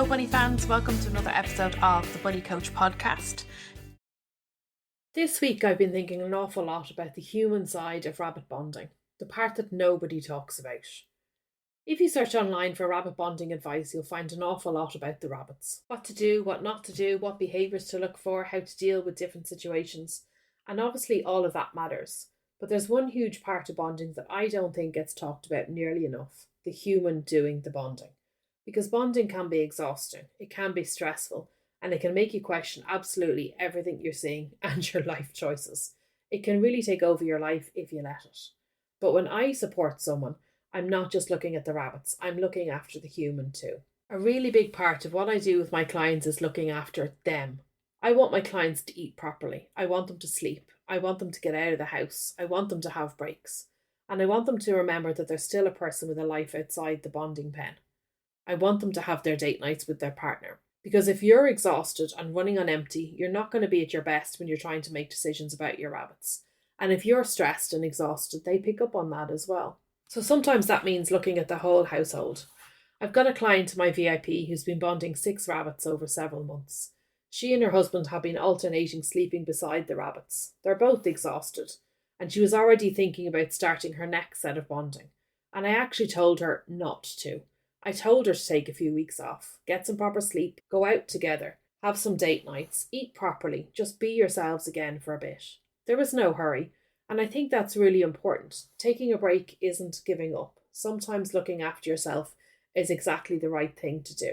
Hello bunny fans, welcome to another episode of the Bunny Coach podcast. This week I've been thinking an awful lot about the human side of rabbit bonding, the part that nobody talks about. If you search online for rabbit bonding advice, you'll find an awful lot about the rabbits. What to do, what not to do, what behaviours to look for, how to deal with different situations. And obviously all of that matters. But there's one huge part of bonding that I don't think gets talked about nearly enough: the human doing the bonding. Because bonding can be exhausting, it can be stressful, and it can make you question absolutely everything you're seeing and your life choices. It can really take over your life if you let it. But when I support someone, I'm not just looking at the rabbits, I'm looking after the human too. A really big part of what I do with my clients is looking after them. I want my clients to eat properly. I want them to sleep. I want them to get out of the house. I want them to have breaks. And I want them to remember that they're still a person with a life outside the bonding pen. I want them to have their date nights with their partner. Because if you're exhausted and running on empty, you're not going to be at your best when you're trying to make decisions about your rabbits. And if you're stressed and exhausted, they pick up on that as well. So sometimes that means looking at the whole household. I've got a client in my VIP who's been bonding 6 rabbits over several months. She and her husband have been alternating sleeping beside the rabbits. They're both exhausted, and she was already thinking about starting her next set of bonding. And I actually told her not to. I told her to take a few weeks off, get some proper sleep, go out together, have some date nights, eat properly, just be yourselves again for a bit. There was no hurry, and I think that's really important. Taking a break isn't giving up. Sometimes looking after yourself is exactly the right thing to do.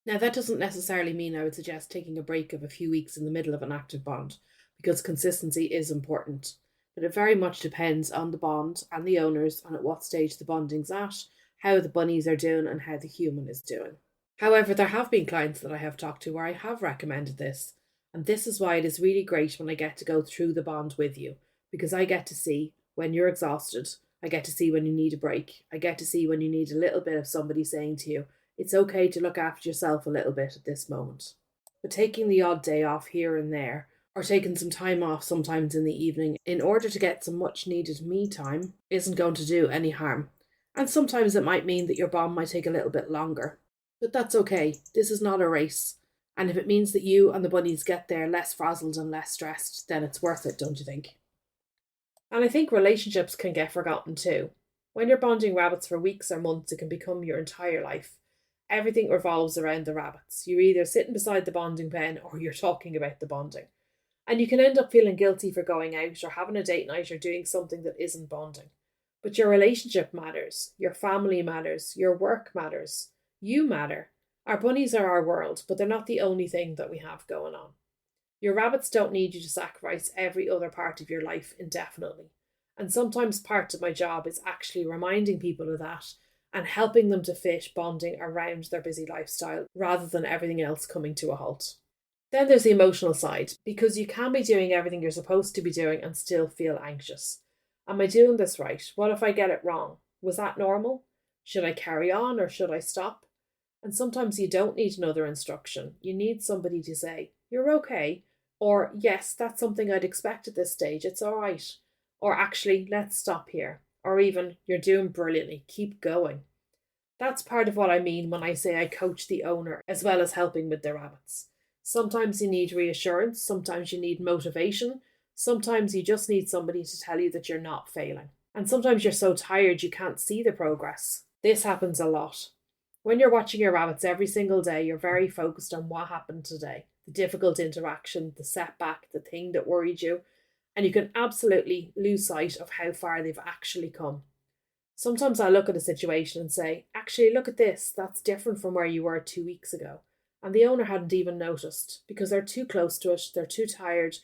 Now, that doesn't necessarily mean I would suggest taking a break of a few weeks in the middle of an active bond, because consistency is important. But it very much depends on the bond and the owners and at what stage the bonding's at, how the bunnies are doing and how the human is doing. However, there have been clients that I have talked to where I have recommended this, and this is why it is really great when I get to go through the bond with you, because I get to see when you're exhausted, I get to see when you need a break, I get to see when you need a little bit of somebody saying to you, it's okay to look after yourself a little bit at this moment. But taking the odd day off here and there, or taking some time off sometimes in the evening in order to get some much needed me time, isn't going to do any harm. And sometimes it might mean that your bond might take a little bit longer. But that's okay. This is not a race. And if it means that you and the bunnies get there less frazzled and less stressed, then it's worth it, don't you think? And I think relationships can get forgotten too. When you're bonding rabbits for weeks or months, it can become your entire life. Everything revolves around the rabbits. You're either sitting beside the bonding pen or you're talking about the bonding. And you can end up feeling guilty for going out or having a date night or doing something that isn't bonding. But your relationship matters, your family matters, your work matters, you matter. Our bunnies are our world, but they're not the only thing that we have going on. Your rabbits don't need you to sacrifice every other part of your life indefinitely. And sometimes part of my job is actually reminding people of that and helping them to fit bonding around their busy lifestyle rather than everything else coming to a halt. Then there's the emotional side, because you can be doing everything you're supposed to be doing and still feel anxious. Am I doing this right? What if I get it wrong? Was that normal? Should I carry on or should I stop? And sometimes you don't need another instruction. You need somebody to say, you're okay. Or, yes, that's something I'd expect at this stage. It's all right. Or actually, let's stop here. Or even, you're doing brilliantly. Keep going. That's part of what I mean when I say I coach the owner as well as helping with the rabbits. Sometimes you need reassurance. Sometimes you need motivation. Sometimes you just need somebody to tell you that you're not failing. And sometimes you're so tired you can't see the progress. This happens a lot. When you're watching your rabbits every single day, you're very focused on what happened today, the difficult interaction, the setback, the thing that worried you, and you can absolutely lose sight of how far they've actually come. Sometimes I look at a situation and say, actually, look at this, that's different from where you were 2 weeks ago. And the owner hadn't even noticed because they're too close to it, they're too tired,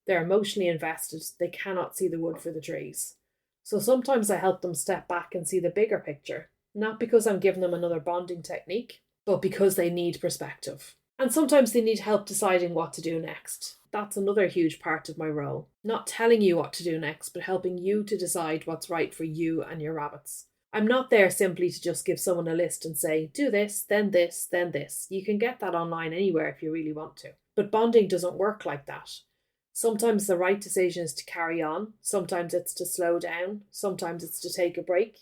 they're emotionally invested, they cannot see the wood for the trees. So sometimes I help them step back and see the bigger picture, not because I'm giving them another bonding technique, but because they need perspective. And sometimes they need help deciding what to do next. That's another huge part of my role. Not telling you what to do next, but helping you to decide what's right for you and your rabbits. I'm not there simply to just give someone a list and say, do this, then this, then this. You can get that online anywhere if you really want to. But bonding doesn't work like that. Sometimes the right decision is to carry on. Sometimes it's to slow down. Sometimes it's to take a break.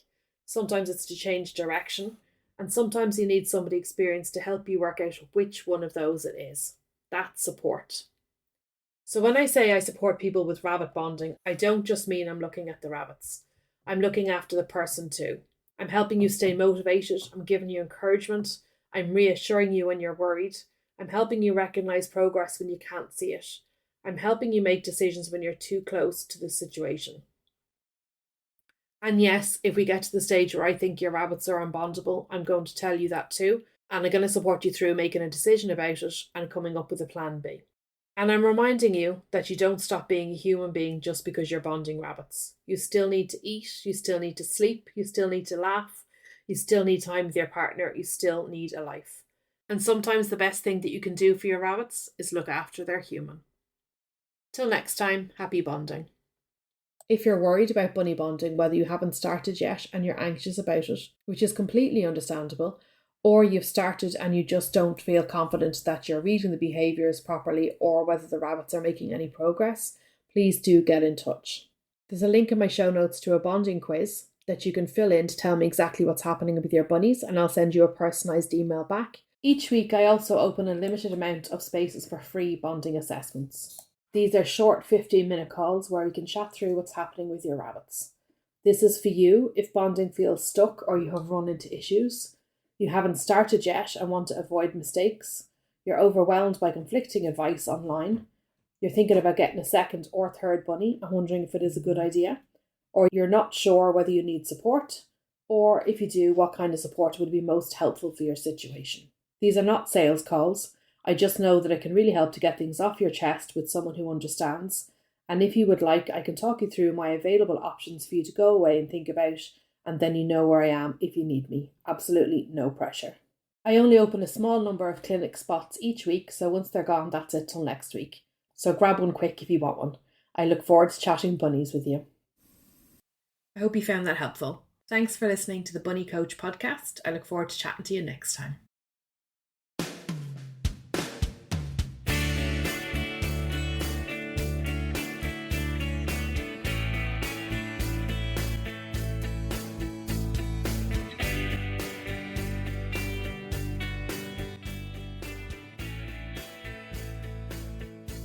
Sometimes it's to change direction. And sometimes you need somebody experienced to help you work out which one of those it is. That's support. So when I say I support people with rabbit bonding, I don't just mean I'm looking at the rabbits. I'm looking after the person too. I'm helping you stay motivated. I'm giving you encouragement. I'm reassuring you when you're worried. I'm helping you recognize progress when you can't see it. I'm helping you make decisions when you're too close to the situation. And yes, if we get to the stage where I think your rabbits are unbondable, I'm going to tell you that too. And I'm going to support you through making a decision about it and coming up with a plan B. And I'm reminding you that you don't stop being a human being just because you're bonding rabbits. You still need to eat, you still need to sleep, you still need to laugh, you still need time with your partner, you still need a life. And sometimes the best thing that you can do for your rabbits is look after their human. Till next time, happy bonding. If you're worried about bunny bonding, whether you haven't started yet and you're anxious about it, which is completely understandable, or you've started and you just don't feel confident that you're reading the behaviours properly or whether the rabbits are making any progress, please do get in touch. There's a link in my show notes to a bonding quiz that you can fill in to tell me exactly what's happening with your bunnies, and I'll send you a personalised email back. Each week I also open a limited amount of spaces for free bonding assessments. These are short 15-minute calls where we can chat through what's happening with your rabbits. This is for you if bonding feels stuck or you have run into issues. You haven't started yet and want to avoid mistakes. You're overwhelmed by conflicting advice online. You're thinking about getting a second or third bunny and wondering if it is a good idea. Or you're not sure whether you need support. Or if you do, what kind of support would be most helpful for your situation. These are not sales calls. I just know that it can really help to get things off your chest with someone who understands. And if you would like, I can talk you through my available options for you to go away and think about, and then you know where I am if you need me. Absolutely no pressure. I only open a small number of clinic spots each week, so once they're gone, that's it till next week. So grab one quick if you want one. I look forward to chatting bunnies with you. I hope you found that helpful. Thanks for listening to the Bunny Coach podcast. I look forward to chatting to you next time.